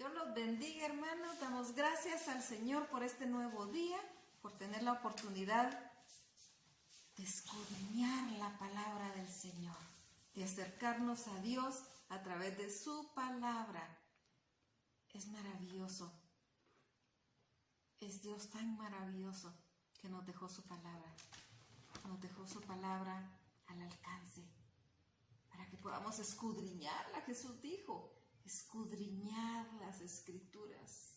Dios los bendiga, hermanos. Damos gracias al Señor por este nuevo día, por tener la oportunidad de escudriñar la palabra del Señor, de acercarnos a Dios a través de su palabra. Es maravilloso. Es Dios tan maravilloso que nos dejó su palabra. Nos dejó su palabra al alcance para que podamos escudriñarla. Jesús dijo, escudriñar las Escrituras,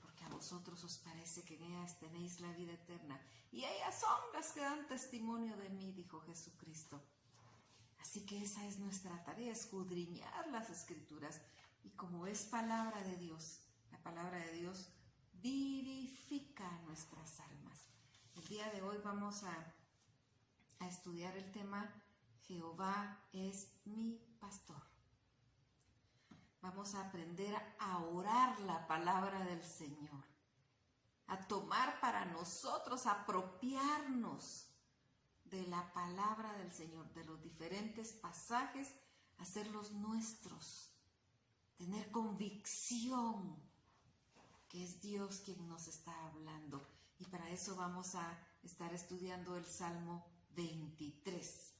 porque a vosotros os parece que en ellas tenéis la vida eterna, y ellas son las que dan testimonio de mí, dijo Jesucristo. Así que esa es nuestra tarea, escudriñar las Escrituras, y como es palabra de Dios, la palabra de Dios vivifica nuestras almas. El día de hoy vamos a estudiar el tema Jehová es mi pastor. Vamos a aprender a orar la palabra del Señor, a tomar para nosotros, a apropiarnos de la palabra del Señor, de los diferentes pasajes, hacerlos nuestros, tener convicción que es Dios quien nos está hablando. Y para eso vamos a estar estudiando el Salmo 23.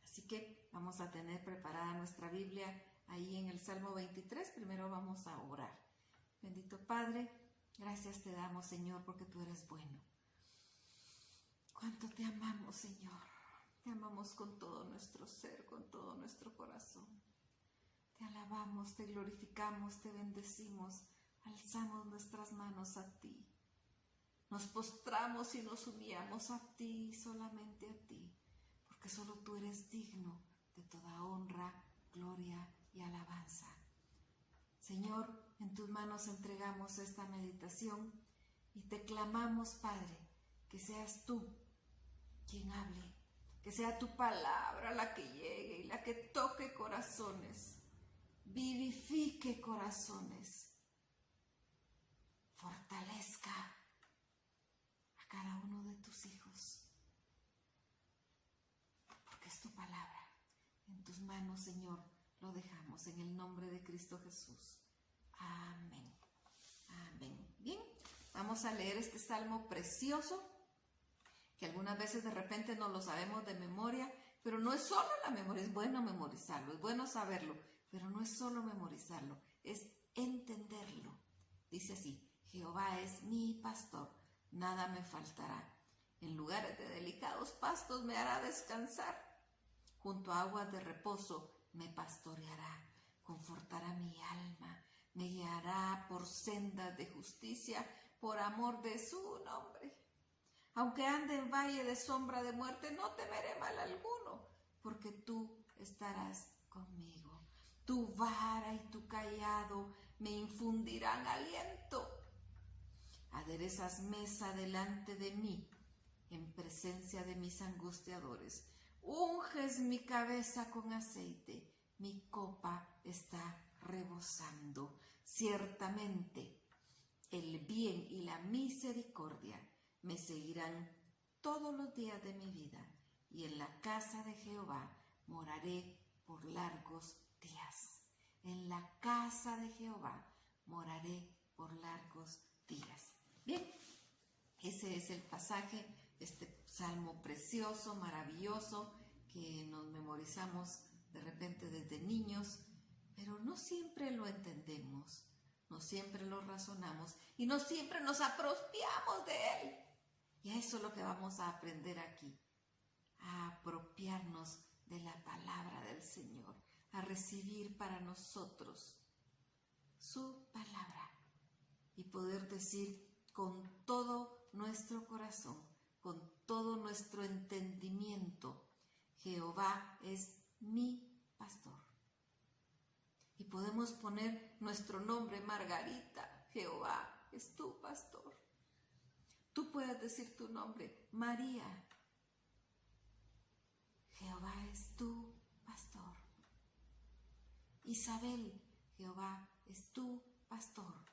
Así que vamos a tener preparada nuestra Biblia ahí en el Salmo 23. Primero vamos a orar. Bendito Padre, gracias te damos, Señor, porque tú eres bueno. Cuánto te amamos, Señor. Te amamos con todo nuestro ser, con todo nuestro corazón. Te alabamos, te glorificamos, te bendecimos. Alzamos nuestras manos a ti. Nos postramos y nos humillamos a ti, solamente a ti, porque solo tú eres digno de toda honra, gloria y alabanza. Señor, en tus manos entregamos esta meditación y te clamamos, Padre, que seas tú quien hable, que sea tu palabra la que llegue y la que toque corazones, vivifique corazones, fortalezca a cada uno de tus hijos, porque es tu palabra. En tus manos, Señor, lo dejamos en el nombre de Cristo Jesús. Amén. Amén. Bien, vamos a leer este salmo precioso, que algunas veces de repente no lo sabemos de memoria, pero no es solo la memoria, es bueno memorizarlo, es bueno saberlo, pero no es solo memorizarlo, es entenderlo. Dice así: Jehová es mi pastor, nada me faltará. En lugares de delicados pastos me hará descansar. Junto a aguas de reposo me pastoreará, confortará mi alma, me guiará por sendas de justicia, por amor de su nombre. Aunque ande en valle de sombra de muerte, no temeré mal alguno, porque tú estarás conmigo. Tu vara y tu cayado me infundirán aliento. Aderezas mesa delante de mí, en presencia de mis angustiadores. Unges mi cabeza con aceite, mi copa está rebosando. Ciertamente, el bien y la misericordia me seguirán todos los días de mi vida, y en la casa de Jehová moraré por largos días. En la casa de Jehová moraré por largos días. Bien, ese es el pasaje, este salmo precioso, maravilloso, que nos memorizamos de repente desde niños, pero no siempre lo entendemos, no siempre lo razonamos y no siempre nos apropiamos de él. Y eso es lo que vamos a aprender aquí, a apropiarnos de la palabra del Señor, a recibir para nosotros su palabra y poder decir con todo nuestro corazón, con todo nuestro entendimiento: Jehová es mi pastor. Y podemos poner nuestro nombre, Margarita. Jehová es tu pastor. Tú puedes decir tu nombre, María. Jehová es tu pastor. Isabel, Jehová es tu pastor.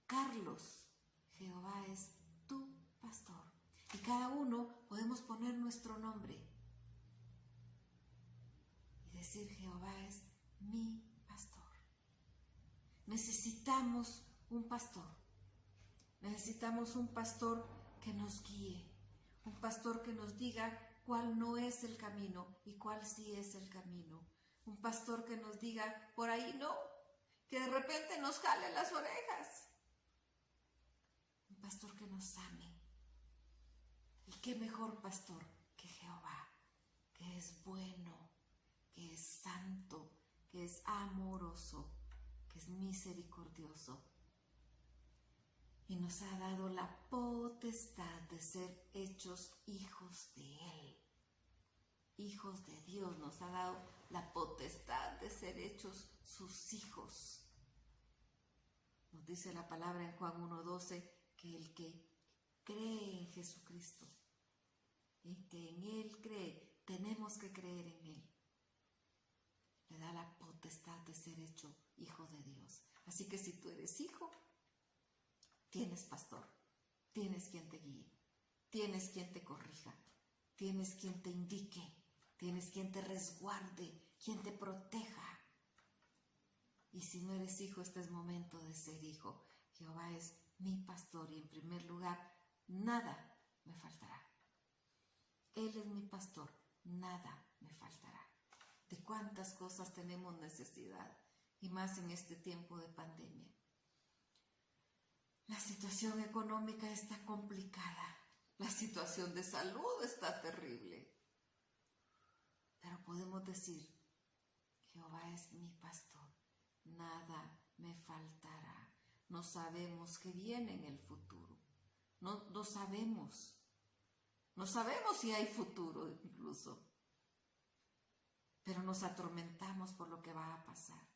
Carlos, Jehová es tu pastor. Y cada uno podemos poner nuestro nombre y decir: Jehová es mi pastor. Necesitamos un pastor. Necesitamos un pastor que nos guíe, un pastor que nos diga cuál no es el camino y cuál sí es el camino. Un pastor que nos diga, por ahí no, que de repente nos jale las orejas. Un pastor que nos ame. ¿Y qué mejor pastor que Jehová, que es bueno, que es santo, que es amoroso, que es misericordioso? Y nos ha dado la potestad de ser hechos hijos de Él. Hijos de Dios, nos ha dado la potestad de ser hechos sus hijos. Nos dice la palabra en Juan 1:12 que el que cree en Jesucristo, y que en Él cree, tenemos que creer en Él, le da la potestad de ser hecho hijo de Dios. Así que si tú eres hijo, tienes pastor, tienes quien te guíe, tienes quien te corrija, tienes quien te indique, tienes quien te resguarde, quien te proteja. Y si no eres hijo, este es momento de ser hijo. Jehová es mi pastor y en primer lugar, nada me faltará. Él es mi pastor, nada me faltará. ¿De cuántas cosas tenemos necesidad? Y más en este tiempo de pandemia. La situación económica está complicada. La situación de salud está terrible. Pero podemos decir, Jehová es mi pastor, nada me faltará. No sabemos qué viene en el futuro. No sabemos. No sabemos si hay futuro incluso. Pero nos atormentamos por lo que va a pasar.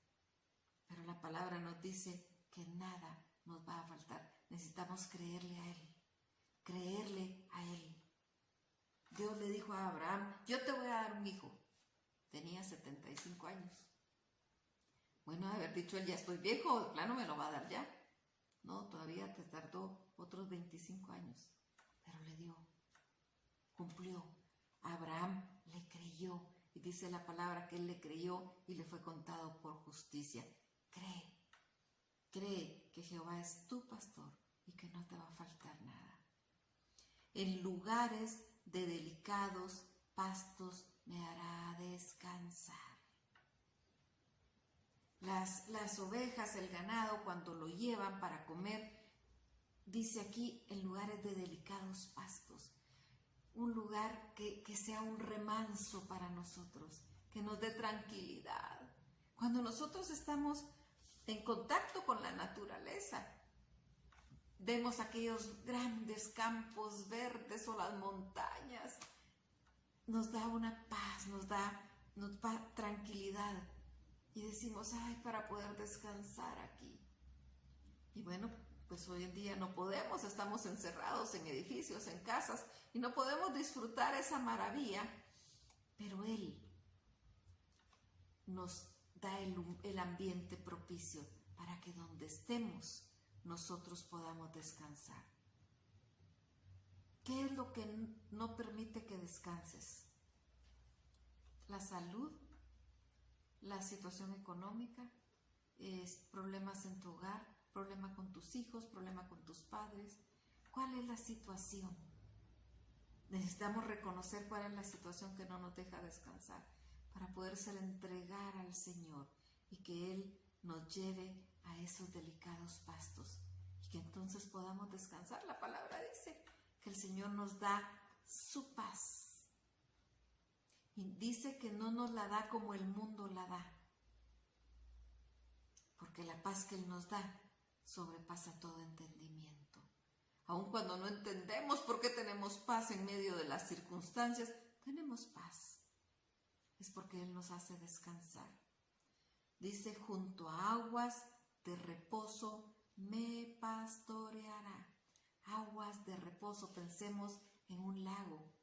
Pero la palabra nos dice que nada nos va a faltar. Necesitamos creerle a Él. Creerle a Él. Dios le dijo a Abraham, yo te voy a dar un hijo. Tenía 75 años. Bueno, haber dicho él, ya estoy viejo, de plano me lo va a dar ya. No, todavía te tardó otros 25 años. Pero le dio. Cumplió. Abraham le creyó. Y dice la palabra que él le creyó y le fue contado por justicia. Cree que Jehová es tu pastor y que no te va a faltar nada. En lugares de delicados pastos me hará descansar. Las ovejas, el ganado, cuando lo llevan para comer, dice aquí, en lugares de delicados pastos. Un lugar que sea un remanso para nosotros, que nos dé tranquilidad. Cuando nosotros estamos en contacto con la naturaleza, vemos aquellos grandes campos verdes o las montañas, nos da una paz, nos da tranquilidad y decimos, ay, para poder descansar aquí. Y bueno, pues hoy en día no podemos, estamos encerrados en edificios, en casas, y no podemos disfrutar esa maravilla, pero Él nos da el ambiente propicio para que donde estemos nosotros podamos descansar. ¿Qué es lo que no permite que descanses? La salud, la situación económica, problemas en tu hogar, problema con tus hijos, problema con tus padres. ¿Cuál es la situación? Necesitamos reconocer cuál es la situación que no nos deja descansar para podérsela entregar al Señor y que Él nos lleve a esos delicados pastos y que entonces podamos descansar. La palabra dice que el Señor nos da su paz y dice que no nos la da como el mundo la da, porque la paz que Él nos da sobrepasa todo entendimiento. Aun cuando no entendemos por qué tenemos paz en medio de las circunstancias, tenemos paz. Es porque Él nos hace descansar. Dice, junto a aguas de reposo me pastoreará. Aguas de reposo, pensemos en un lago.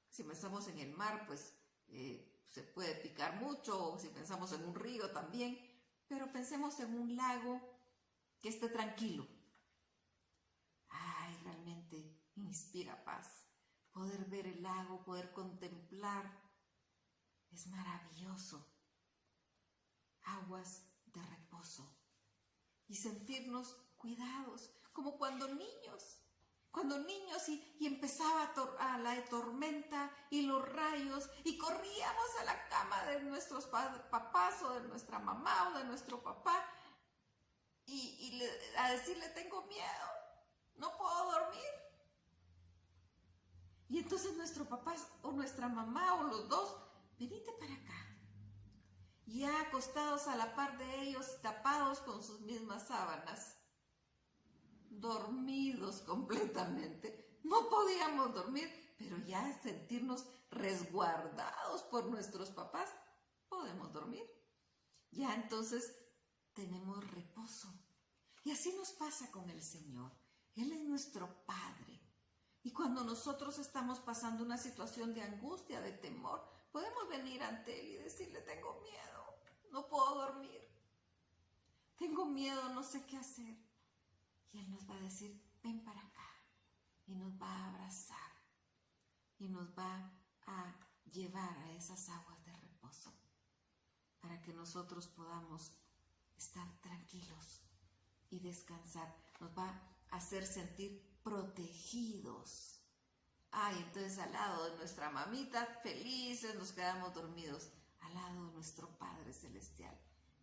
Si pensamos en el mar, pues se puede picar mucho, o si pensamos en un río también, pero pensemos en un lago que esté tranquilo. Ay, realmente inspira paz. Poder ver el lago, poder contemplar, es maravilloso. aguas de reposo y sentirnos cuidados, como cuando niños y empezaba la tormenta y los rayos y corríamos a la cama de nuestros papás o de nuestra mamá o de nuestro papá a decirle: tengo miedo, no puedo dormir. Y entonces nuestro papá o nuestra mamá o los dos: venite para acá. Y ya acostados a la par de ellos, tapados con sus mismas sábanas, dormidos completamente. No podíamos dormir, pero ya sentirnos resguardados por nuestros papás, podemos dormir. Ya entonces tenemos reposo. Y así nos pasa con el Señor. Él es nuestro Padre. Y cuando nosotros estamos pasando una situación de angustia, de temor, podemos venir ante Él y decirle: tengo miedo, no puedo dormir. Tengo miedo, no sé qué hacer. Y Él nos va a decir: ven para acá. Y nos va a abrazar. Y nos va a llevar a esas aguas de reposo. Para que nosotros podamos estar tranquilos y descansar. Nos va a hacer sentir protegidos. Entonces al lado de nuestra mamita, felices, nos quedamos dormidos. Al lado de nuestro Padre Celestial,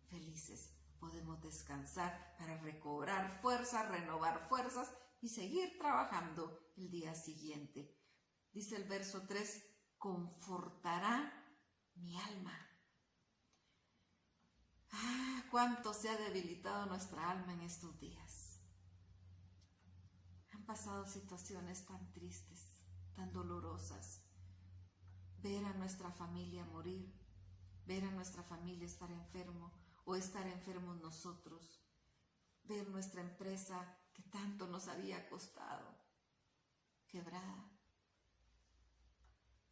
felices, podemos descansar para recobrar fuerzas, renovar fuerzas y seguir trabajando el día siguiente. Dice el verso 3, confortará mi alma. Cuánto se ha debilitado nuestra alma en estos días. Han pasado situaciones tan tristes, tan dolorosas. Ver a nuestra familia morir, ver a nuestra familia estar enfermo o estar enfermos nosotros, ver nuestra empresa que tanto nos había costado quebrada,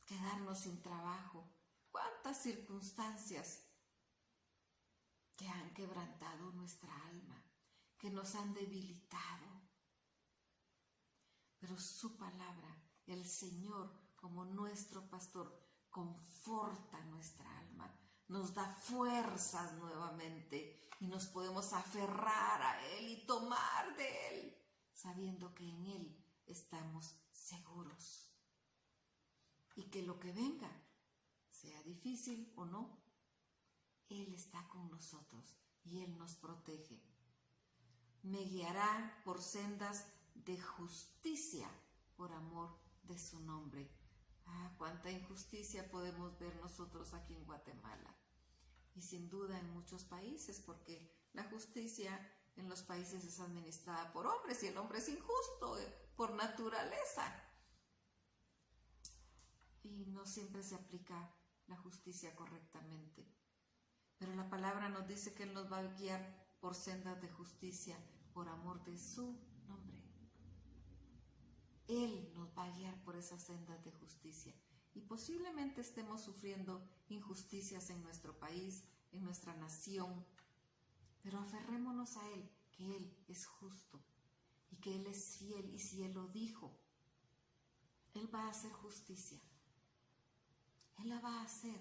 quedarnos sin trabajo. Cuántas circunstancias que han quebrantado nuestra alma, que nos han debilitado. Pero su palabra, el Señor como nuestro pastor, conforta nuestra alma, nos da fuerzas nuevamente y nos podemos aferrar a Él y tomar de Él, sabiendo que en Él estamos seguros. Y que lo que venga, sea difícil o no, Él está con nosotros y Él nos protege. Me guiará por sendas de justicia por amor de su nombre. Cuánta injusticia podemos ver nosotros aquí en Guatemala. Y sin duda en muchos países, porque la justicia en los países es administrada por hombres y el hombre es injusto por naturaleza. Y no siempre se aplica la justicia correctamente. Pero la palabra nos dice que Él nos va a guiar por sendas de justicia por amor de su nombre. Él nos va a guiar por esas sendas de justicia. Y posiblemente estemos sufriendo injusticias en nuestro país, en nuestra nación. Pero aferrémonos a Él, que Él es justo y que Él es fiel. Y si Él lo dijo, Él va a hacer justicia. Él la va a hacer.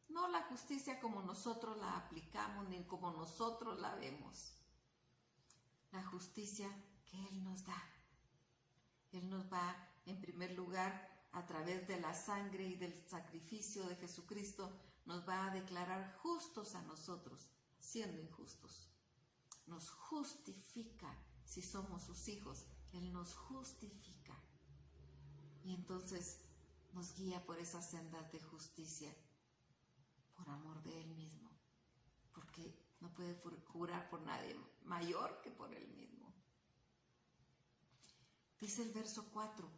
No la justicia como nosotros la aplicamos ni como nosotros la vemos. La justicia que Él nos da. Él nos va, en primer lugar, a través de la sangre y del sacrificio de Jesucristo, nos va a declarar justos a nosotros, siendo injustos. Nos justifica si somos sus hijos. Él nos justifica. Y entonces nos guía por esas sendas de justicia, por amor de Él mismo, porque no puede jurar por nadie mayor que por Él mismo. Dice el verso 4,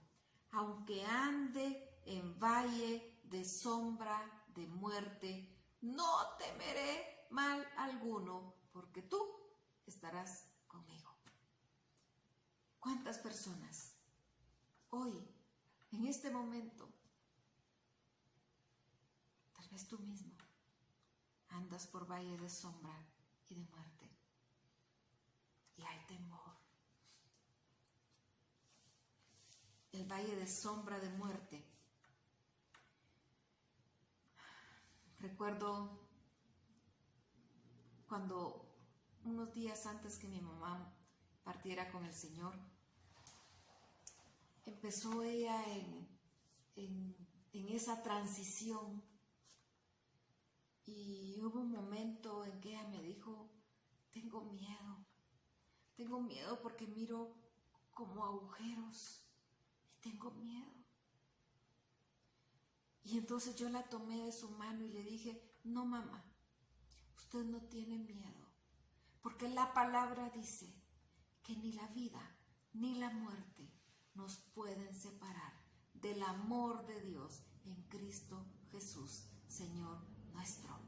aunque ande en valle de sombra de muerte, no temeré mal alguno, porque tú estarás conmigo. ¿Cuántas personas hoy, en este momento, tal vez tú mismo, andas por valle de sombra y de muerte y hay temor? El valle de sombra de muerte. Recuerdo cuando unos días antes que mi mamá partiera con el Señor, empezó ella en esa transición, y hubo un momento en que ella me dijo: tengo miedo porque miro como agujeros y tengo miedo. Y entonces yo la tomé de su mano y le dije: no, mamá, usted no tiene miedo, porque la palabra dice que ni la vida ni la muerte nos pueden separar del amor de Dios en Cristo Jesús, Señor nuestro.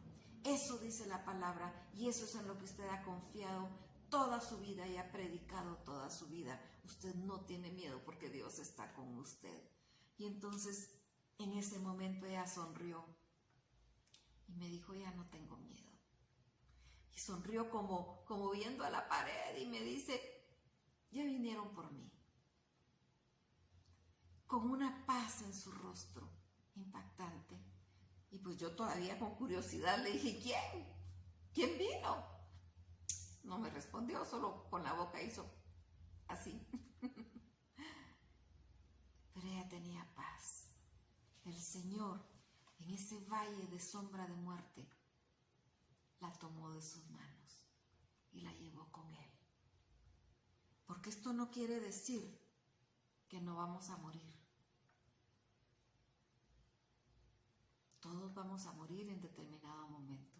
Eso dice la palabra, y eso es en lo que usted ha confiado toda su vida y ha predicado toda su vida. Usted no tiene miedo porque Dios está con usted. Y entonces en ese momento ella sonrió y me dijo: ya no tengo miedo. Y sonrió como viendo a la pared y me dice: ya vinieron por mí. Con una paz en su rostro impactante. Y pues yo todavía con curiosidad le dije: ¿quién? ¿Quién vino? No me respondió, solo con la boca hizo así. Pero ella tenía paz. El Señor, en ese valle de sombra de muerte, la tomó de sus manos y la llevó con Él. Porque esto no quiere decir que no vamos a morir. Todos vamos a morir en determinado momento.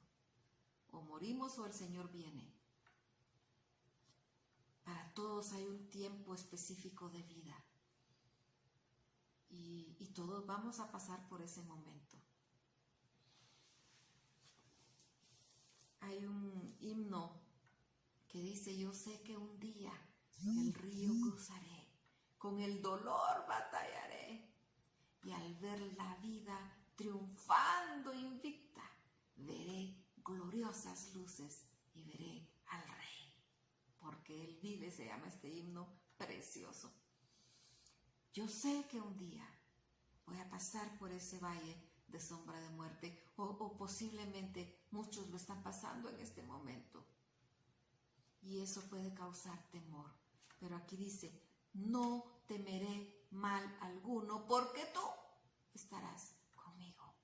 O morimos o el Señor viene. Para todos hay un tiempo específico de vida. Y todos vamos a pasar por ese momento. Hay un himno que dice: yo sé que un día el río cruzaré, con el dolor batallaré, y al ver la vida triunfando invicta, veré gloriosas luces y veré al Rey, porque Él vive. Se llama este himno precioso. Yo sé que un día voy a pasar por ese valle de sombra de muerte, o posiblemente muchos lo están pasando en este momento, y eso puede causar temor. Pero aquí dice: no temeré mal alguno, porque tú estarás conmigo.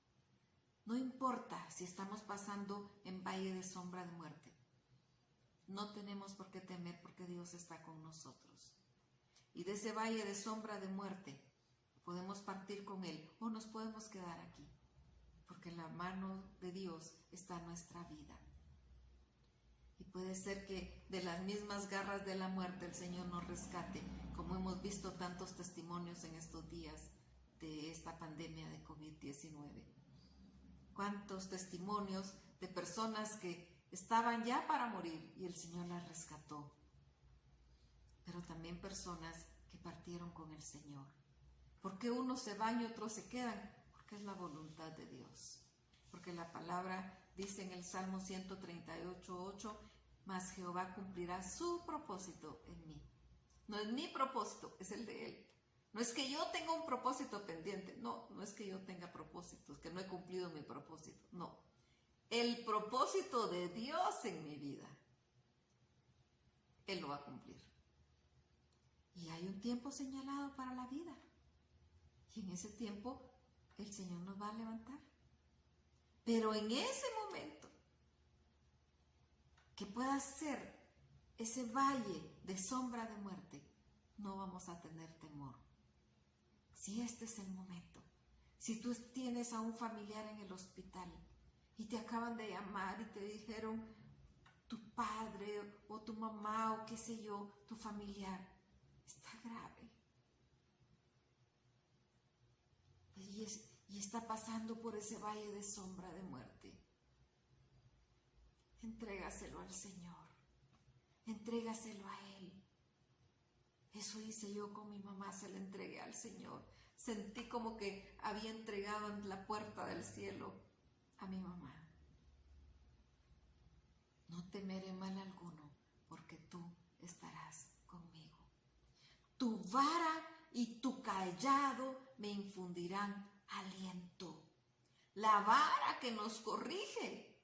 No importa si estamos pasando en valle de sombra de muerte, no tenemos por qué temer, porque Dios está con nosotros. Y de ese valle de sombra de muerte podemos partir con Él, o nos podemos quedar aquí, porque en la mano de Dios está nuestra vida. Y puede ser que de las mismas garras de la muerte el Señor nos rescate, como hemos visto tantos testimonios en estos días de esta pandemia de COVID-19. Cuántos testimonios de personas que estaban ya para morir y el Señor las rescató. Pero también personas que partieron con el Señor. Porque unos se van y otros se quedan, porque es la voluntad de Dios. Porque la palabra dice en el Salmo 138:8: mas Jehová cumplirá su propósito en mí. No es mi propósito, es el de Él. No es que yo tenga un propósito pendiente, no es que yo tenga propósitos, que no he cumplido mi propósito, no. El propósito de Dios en mi vida, Él lo va a cumplir. Y hay un tiempo señalado para la vida. Y en ese tiempo el Señor nos va a levantar. Pero en ese momento que pueda ser ese valle de sombra de muerte, no vamos a tener temor. Si este es el momento, si tú tienes a un familiar en el hospital y te acaban de llamar y te dijeron tu padre o tu mamá o qué sé yo, tu familiar está grave y está pasando por ese valle de sombra de muerte, entrégaselo al Señor, entrégaselo a Él. Eso hice yo con mi mamá, se la entregué al Señor. Sentí como que había entregado en la puerta del cielo a mi mamá. No temeré mal alguno, porque tú estarás conmigo. Tu vara y tu cayado me infundirán aliento. La vara que nos corrige,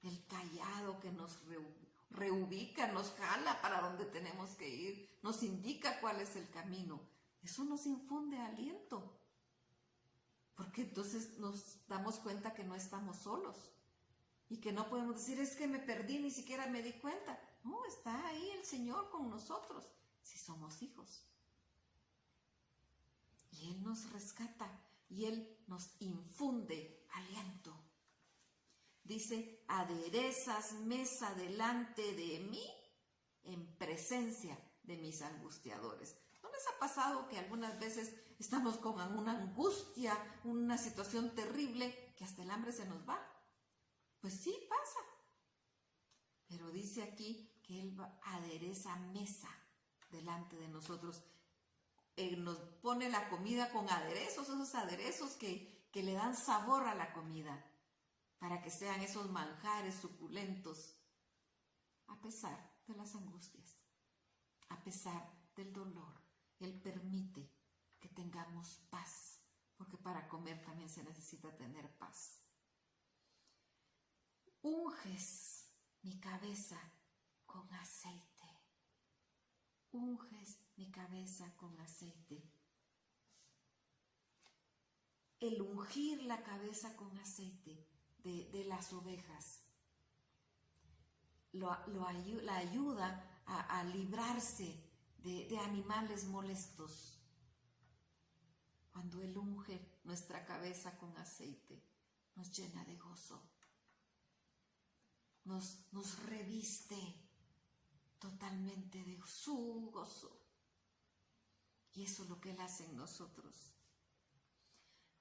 el cayado que nos reubica, nos jala para donde tenemos que ir, nos indica cuál es el camino. Eso nos infunde aliento, porque entonces nos damos cuenta que no estamos solos y que no podemos decir, es que me perdí, ni siquiera me di cuenta. No, está ahí el Señor con nosotros, si somos hijos. Y Él nos rescata y Él nos infunde aliento. Dice, aderezas mesa delante de mí en presencia de mis angustiadores. ¿No les ha pasado que algunas veces estamos con una angustia, una situación terrible, que hasta el hambre se nos va? Pues sí, pasa. Pero dice aquí que Él adereza mesa delante de nosotros. Él nos pone la comida con aderezos, esos aderezos que le dan sabor a la comida, para que sean esos manjares suculentos, a pesar de las angustias, a pesar del dolor. Él permite que tengamos paz, porque para comer también se necesita tener paz. Unges mi cabeza con aceite. Unges mi cabeza con aceite. El ungir la cabeza con aceite de las ovejas la ayuda a librarse de animales molestos. Cuando Él unge nuestra cabeza con aceite, nos llena de gozo, nos reviste totalmente de su gozo. Y eso es lo que Él hace en nosotros.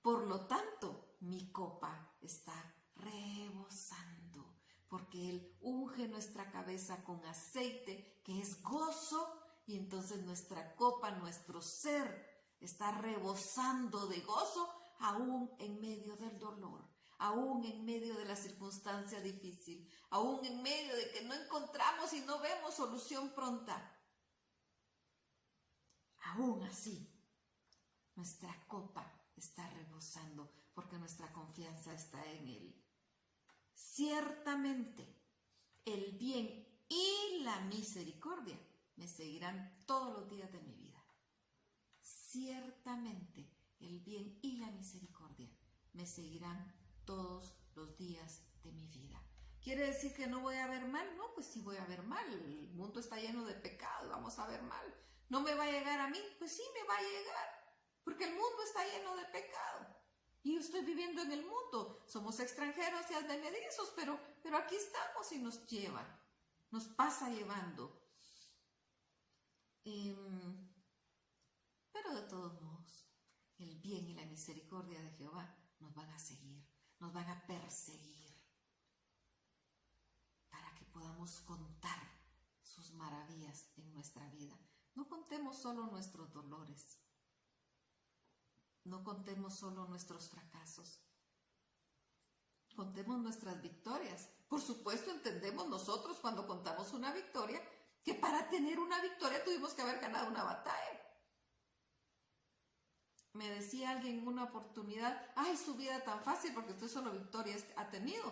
Por lo tanto, mi copa está rebosando, porque Él unge nuestra cabeza con aceite, que es gozo, y entonces nuestra copa, nuestro ser, está rebosando de gozo, aún en medio del dolor, aún en medio de la circunstancia difícil, aún en medio de que no encontramos y no vemos solución pronta. Aún así, nuestra copa está rebosando, porque nuestra confianza está en Él. Ciertamente, el bien y la misericordia me seguirán todos los días de mi vida. Ciertamente, el bien y la misericordia me seguirán todos los días de mi vida. ¿Quiere decir que no voy a ver mal? No, pues sí voy a ver mal. El mundo está lleno de pecado, vamos a ver mal. ¿No me va a llegar a mí? Pues sí me va a llegar, porque el mundo está lleno de pecado. Y yo estoy viviendo en el mundo. Somos extranjeros y advenedizos, pero aquí estamos y nos lleva, nos pasa llevando. Pero de todos modos, el bien y la misericordia de Jehová nos van a seguir, nos van a perseguir, para que podamos contar sus maravillas en nuestra vida. No contemos solo nuestros dolores, no contemos solo nuestros fracasos, contemos nuestras victorias. Por supuesto, entendemos nosotros cuando contamos una victoria, que para tener una victoria tuvimos que haber ganado una batalla. Me decía alguien en una oportunidad, ay, su vida tan fácil porque usted solo victorias ha tenido.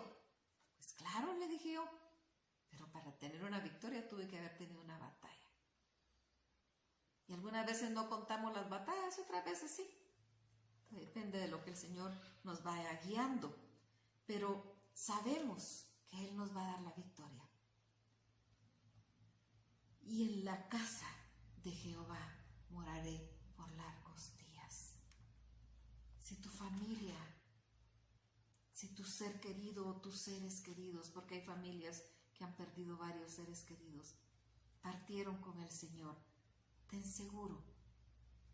Pues claro, le dije yo, pero para tener una victoria tuve que haber tenido una batalla. Y algunas veces no contamos las batallas, otras veces sí. Depende de lo que el Señor nos vaya guiando. Pero sabemos que Él nos va a dar la victoria. Y en la casa de Jehová moraré por largos días. Si tu familia, si tu ser querido o tus seres queridos, porque hay familias que han perdido varios seres queridos, partieron con el Señor, ten seguro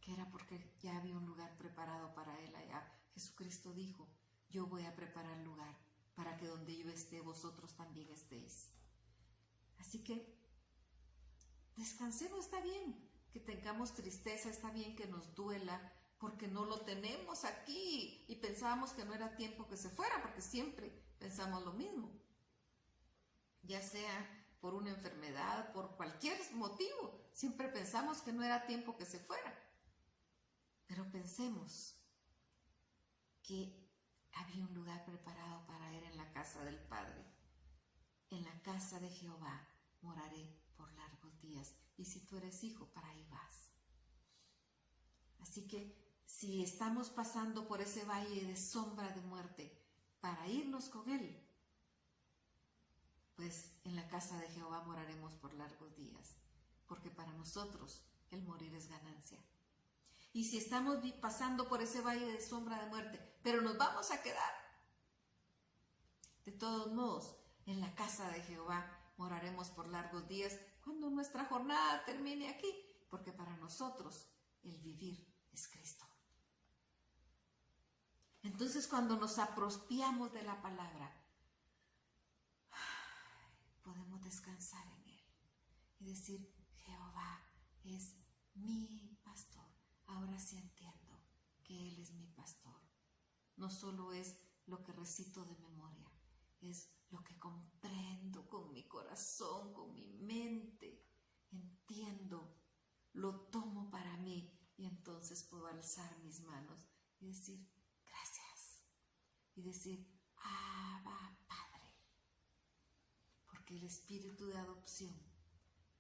que era porque ya había un lugar preparado para Él allá. Jesucristo dijo, yo voy a preparar lugar para que donde yo esté, vosotros también estéis. Así que descansemos, está bien que tengamos tristeza, está bien que nos duela, porque no lo tenemos aquí y pensábamos que no era tiempo que se fuera, porque siempre pensamos lo mismo. Ya sea por una enfermedad, por cualquier motivo, siempre pensamos que no era tiempo que se fuera. Pero pensemos que había un lugar preparado para Él en la casa del Padre. en la casa de Jehová moraré por largos días. Y si tú eres hijo, para ahí vas. Así que si estamos pasando por ese valle de sombra de muerte, para irnos con Él, pues en la casa de Jehová moraremos por largos días, porque para nosotros el morir es ganancia. Y si estamos pasando por ese valle de sombra de muerte, pero nos vamos a quedar, de todos modos, en la casa de Jehová moraremos por largos días cuando nuestra jornada termine aquí, porque para nosotros el vivir es Cristo. Entonces, cuando nos apropiamos de la palabra, podemos descansar en Él y decir: Jehová es mi pastor. Ahora sí entiendo que Él es mi pastor. No solo es lo que recito de memoria, es lo que comprendo con mi corazón, con mi mente. Entiendo, lo tomo para mí y entonces puedo alzar mis manos y decir: gracias. Y decir: Abba, Padre. Porque el espíritu de adopción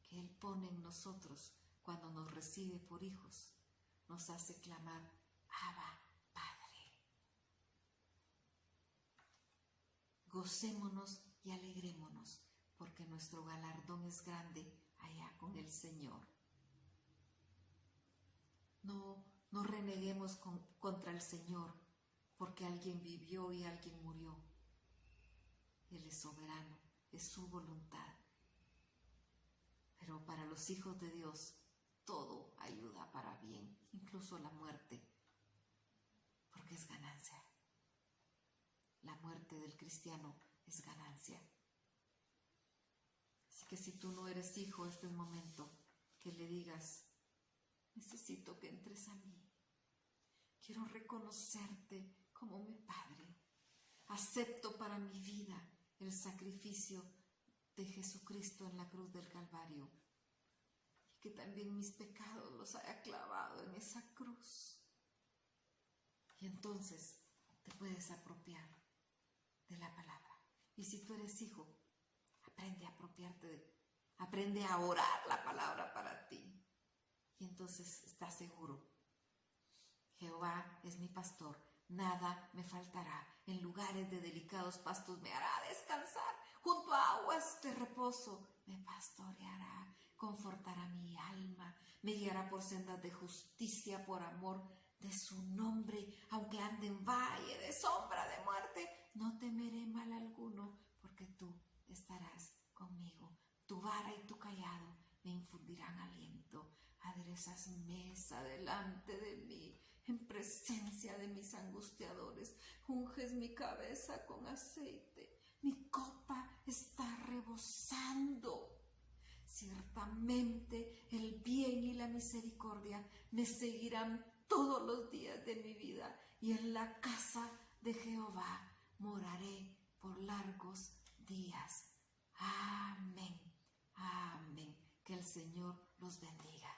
que Él pone en nosotros cuando nos recibe por hijos, nos hace clamar: Abba, Padre. Gocémonos y alegrémonos, porque nuestro galardón es grande allá con el Señor. No reneguemos contra el Señor, porque alguien vivió y alguien murió. Él es soberano, es su voluntad. Pero para los hijos de Dios, todo ayuda para bien, incluso la muerte, porque es ganancia. La muerte del cristiano es ganancia. Así que si tú no eres hijo, este es el momento que le digas: necesito que entres a mí. Quiero reconocerte como mi Padre. Acepto para mi vida el sacrificio de Jesucristo en la cruz del Calvario. Y que también mis pecados los haya clavado en esa cruz. Y entonces te puedes apropiar de la palabra. Y si tú eres hijo, aprende a apropiarte, aprende a orar la palabra para ti. Y entonces estás seguro: Jehová es mi pastor, nada me faltará. En lugares de delicados pastos me hará descansar, junto a aguas de reposo me pastoreará, confortará mi alma, me guiará por sendas de justicia por amor de su nombre. Aunque ande en valle de sombra de muerte, no temeré mal alguno, porque tú estarás conmigo. Tu vara y tu cayado me infundirán aliento. Aderezas mesa delante de mí, en presencia de mis angustiadores. Unges mi cabeza con aceite, mi copa está rebosando. Ciertamente el bien y la misericordia me seguirán todos los días de mi vida, y en la casa de Jehová moraré por largos días. Amén. Amén. Que el Señor los bendiga.